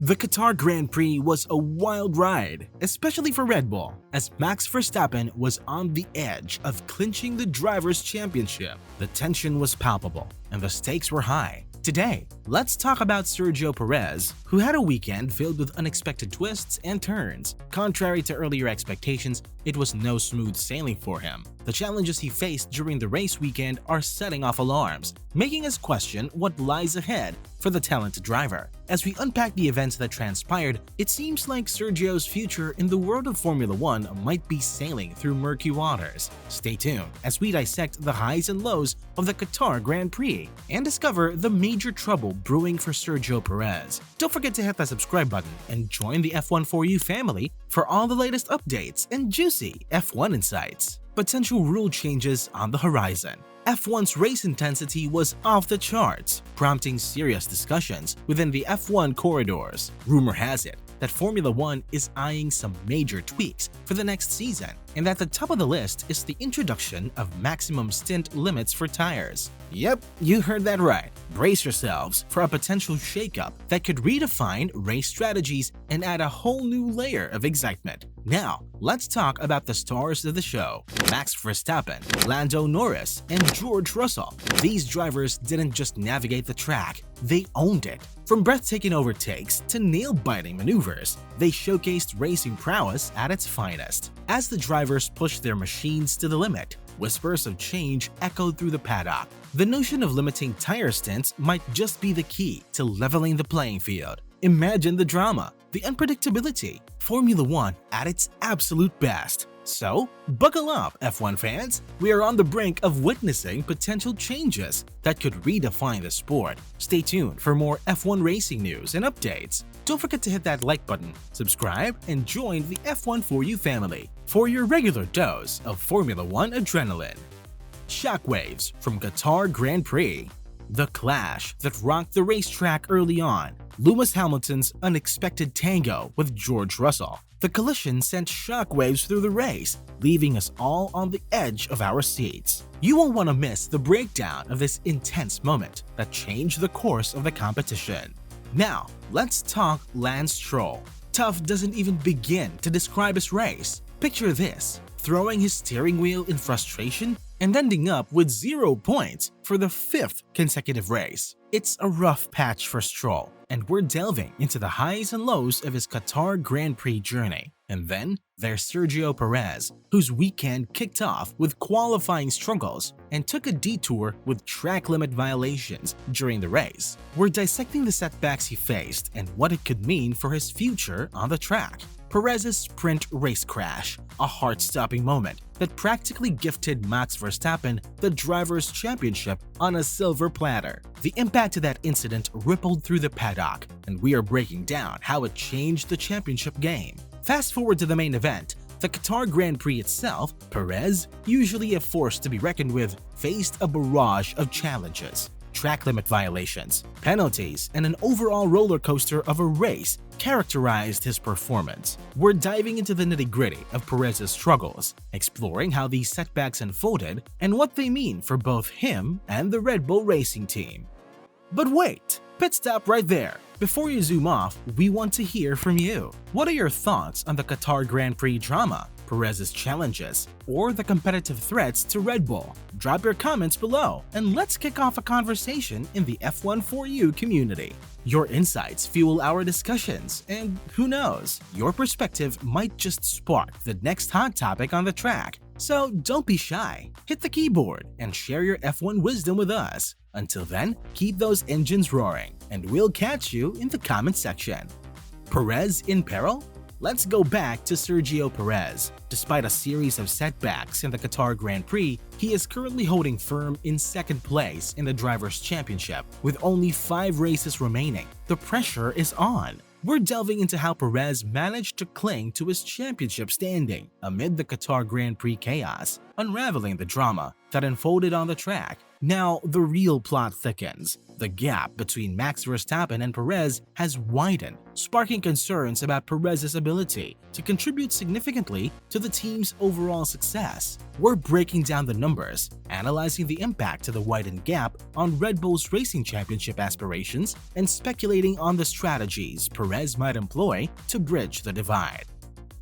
The Qatar Grand Prix was a wild ride, especially for Red Bull, as Max Verstappen was on the edge of clinching the Drivers' Championship. The tension was palpable, and the stakes were high. Today, let's talk about Sergio Perez, who had a weekend filled with unexpected twists and turns. Contrary to earlier expectations, it was no smooth sailing for him. The challenges he faced during the race weekend are setting off alarms, making us question what lies ahead for the talented driver. As we unpack the events that transpired, it seems like Sergio's future in the world of Formula One might be sailing through murky waters. Stay tuned as we dissect the highs and lows of the Qatar Grand Prix and discover the major trouble brewing for Sergio Perez. Don't forget to hit that subscribe button and join the F1 4U family for all the latest updates and juicy F1 insights. Potential rule changes on the horizon. F1's race intensity was off the charts, prompting serious discussions within the F1 corridors. Rumor has it that Formula One is eyeing some major tweaks for the next season, and at the top of the list is the introduction of maximum stint limits for tires. Yep, you heard that right. Brace yourselves for a potential shakeup that could redefine race strategies and add a whole new layer of excitement. Now, let's talk about the stars of the show: Max Verstappen, Lando Norris, and George Russell. These drivers didn't just navigate the track, they owned it. From breathtaking overtakes to nail-biting maneuvers, they showcased racing prowess at its finest. As the drivers pushed their machines to the limit, whispers of change echoed through the paddock. The notion of limiting tire stints might just be the key to leveling the playing field. Imagine the drama, the unpredictability, Formula One at its absolute best. So, buckle up, F1 fans! We are on the brink of witnessing potential changes that could redefine the sport. Stay tuned for more F1 racing news and updates. Don't forget to hit that like button, subscribe, and join the F1 4U family for your regular dose of Formula One adrenaline. Shockwaves from Qatar Grand Prix. The clash that rocked the racetrack early on. Lewis Hamilton's unexpected tango with George Russell. The collision sent shockwaves through the race, leaving us all on the edge of our seats. You won't want to miss the breakdown of this intense moment that changed the course of the competition. Now, let's talk Lance Stroll. Tough doesn't even begin to describe his race. Picture this: throwing his steering wheel in frustration and ending up with 0 points for the 5th consecutive race. It's a rough patch for Stroll, and we're delving into the highs and lows of his Qatar Grand Prix journey. And then there's Sergio Perez, whose weekend kicked off with qualifying struggles and took a detour with track limit violations during the race. We're dissecting the setbacks he faced and what it could mean for his future on the track. Perez's sprint race crash, a heart-stopping moment that practically gifted Max Verstappen the Drivers' Championship on a silver platter. The impact of that incident rippled through the paddock, and we are breaking down how it changed the championship game. Fast forward to the main event, the Qatar Grand Prix itself. Perez, usually a force to be reckoned with, faced a barrage of challenges. Track limit violations, penalties, and an overall roller coaster of a race characterized his performance. We're diving into the nitty-gritty of Perez's struggles, exploring how these setbacks unfolded and what they mean for both him and the Red Bull racing team. But wait, pit stop right there. Before you zoom off, we want to hear from you. What are your thoughts on the Qatar Grand Prix drama, Perez's challenges, or the competitive threats to Red Bull? Drop your comments below and let's kick off a conversation in the F1 4U community. Your insights fuel our discussions, and who knows, your perspective might just spark the next hot topic on the track. So don't be shy, hit the keyboard and share your F1 wisdom with us. Until then, keep those engines roaring, and we'll catch you in the comment section. Perez in peril? Let's go back to Sergio Perez. Despite a series of setbacks in the Qatar Grand Prix, he is currently holding firm in second place in the Drivers' Championship with only 5 races remaining. The pressure is on. We're delving into how Perez managed to cling to his championship standing amid the Qatar Grand Prix chaos. unraveling the drama that unfolded on the track. Now, the real plot thickens. The gap between Max Verstappen and Perez has widened, sparking concerns about Perez's ability to contribute significantly to the team's overall success. We're breaking down the numbers, analyzing the impact of the widened gap on Red Bull's racing championship aspirations, and speculating on the strategies Perez might employ to bridge the divide.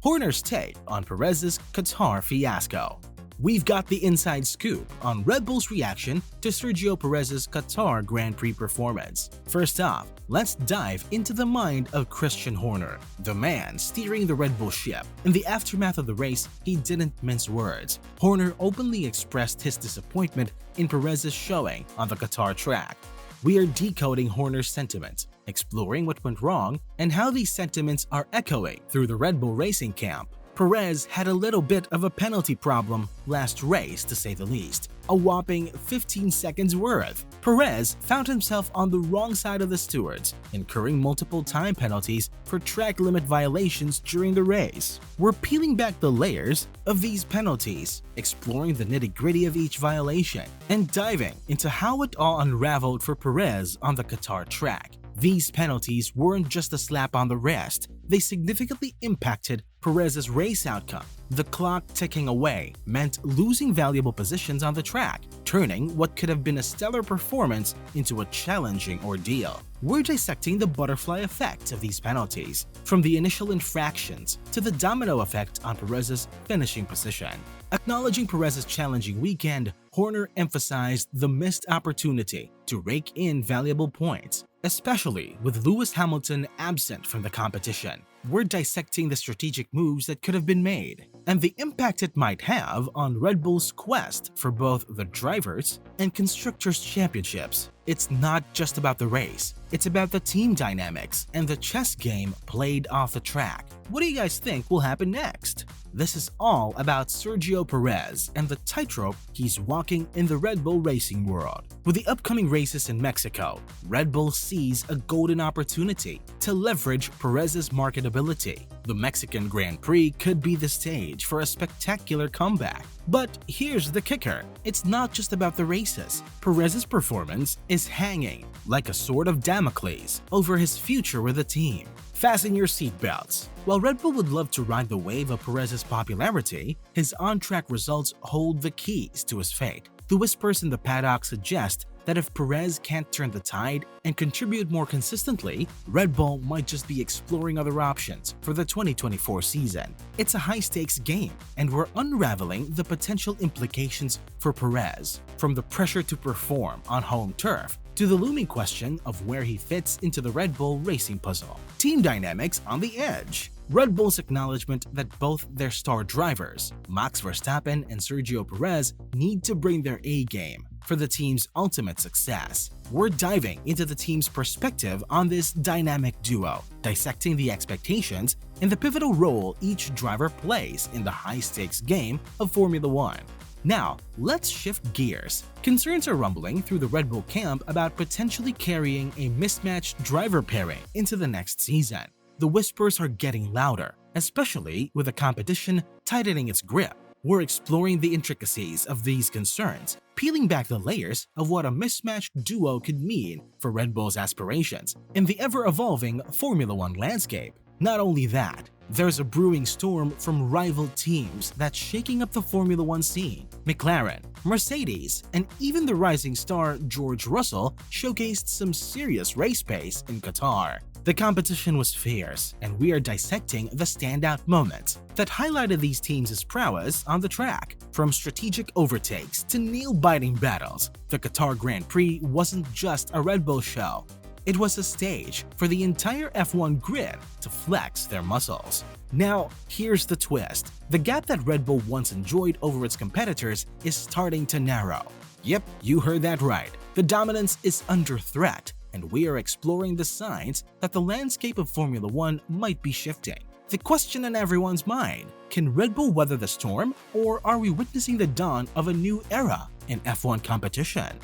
Horner's take on Perez's Qatar fiasco. We've got the inside scoop on Red Bull's reaction to Sergio Perez's Qatar Grand Prix performance. First off, let's dive into the mind of Christian Horner, the man steering the Red Bull ship. In the aftermath of the race, he didn't mince words. Horner openly expressed his disappointment in Perez's showing on the Qatar track. We are decoding Horner's sentiments, exploring what went wrong and how these sentiments are echoing through the Red Bull racing camp. Perez had a little bit of a penalty problem last race, to say the least. A whopping 15 seconds worth. Perez found himself on the wrong side of the stewards, incurring multiple time penalties for track limit violations during the race. We're peeling back the layers of these penalties, exploring the nitty-gritty of each violation, and diving into how it all unraveled for Perez on the Qatar track. These penalties weren't just a slap on the wrist, they significantly impacted Perez's race outcome. The clock ticking away meant losing valuable positions on the track, turning what could have been a stellar performance into a challenging ordeal. We're dissecting the butterfly effect of these penalties, from the initial infractions to the domino effect on Perez's finishing position. Acknowledging Perez's challenging weekend, Horner emphasized the missed opportunity to rake in valuable points, especially with Lewis Hamilton absent from the competition. We're dissecting the strategic moves that could have been made and the impact it might have on Red Bull's quest for both the Drivers' and Constructors' Championships. It's not just about the race, it's about the team dynamics and the chess game played off the track. What do you guys think will happen next? This is all about Sergio Perez and the tightrope he's walking in the Red Bull racing world. With the upcoming races in Mexico, Red Bull sees a golden opportunity to leverage Perez's marketability. The Mexican Grand Prix could be the stage for a spectacular comeback. But here's the kicker, it's not just about the races. Perez's performance is hanging like a sword of Damocles over his future with the team. Fasten your seatbelts. While Red Bull would love to ride the wave of Perez's popularity, his on-track results hold the keys to his fate. The whispers in the paddock suggest that if Perez can't turn the tide and contribute more consistently, Red Bull might just be exploring other options for the 2024 season. It's a high-stakes game, and we're unraveling the potential implications for Perez, from the pressure to perform on home turf to the looming question of where he fits into the Red Bull racing puzzle. Team dynamics on the edge. Red Bull's acknowledgement that both their star drivers, Max Verstappen and Sergio Perez, need to bring their A-game for the team's ultimate success. We're diving into the team's perspective on this dynamic duo, dissecting the expectations and the pivotal role each driver plays in the high-stakes game of Formula One. Now, let's shift gears. Concerns are rumbling through the Red Bull camp about potentially carrying a mismatched driver pairing into the next season. The whispers are getting louder, especially with the competition tightening its grip. We're exploring the intricacies of these concerns, peeling back the layers of what a mismatched duo could mean for Red Bull's aspirations in the ever-evolving Formula One landscape. Not only that, there's a brewing storm from rival teams that's shaking up the Formula One scene. McLaren, Mercedes, and even the rising star George Russell showcased some serious race pace in Qatar. The competition was fierce, and we are dissecting the standout moments that highlighted these teams' prowess on the track. From strategic overtakes to nail-biting battles, the Qatar Grand Prix wasn't just a Red Bull show. It was a stage for the entire F1 grid to flex their muscles. Now, here's the twist. The gap that Red Bull once enjoyed over its competitors is starting to narrow. Yep, you heard that right. The dominance is under threat, and we are exploring the signs that the landscape of Formula One might be shifting. The question in everyone's mind, can Red Bull weather the storm, or are we witnessing the dawn of a new era in F1 competition?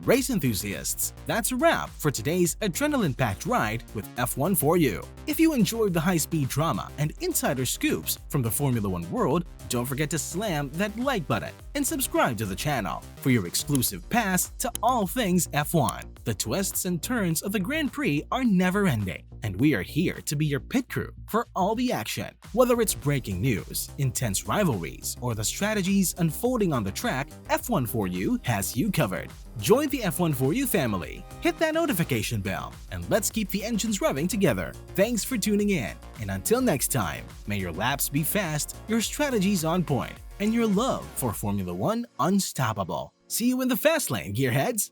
Race enthusiasts, that's a wrap for today's adrenaline-packed ride with F1 for you. If you enjoyed the high-speed drama and insider scoops from the Formula One world, don't forget to slam that like button and subscribe to the channel for your exclusive pass to all things F1. The twists and turns of the Grand Prix are never-ending, and we are here to be your pit crew for all the action. Whether it's breaking news, intense rivalries, or the strategies unfolding on the track, F1 for you has you covered. Join the F1 for you family, hit that notification bell, and let's keep the engines revving together. Thanks for tuning in, and until next time, may your laps be fast, your strategies on point, and your love for Formula One unstoppable. See you in the fast lane, gearheads!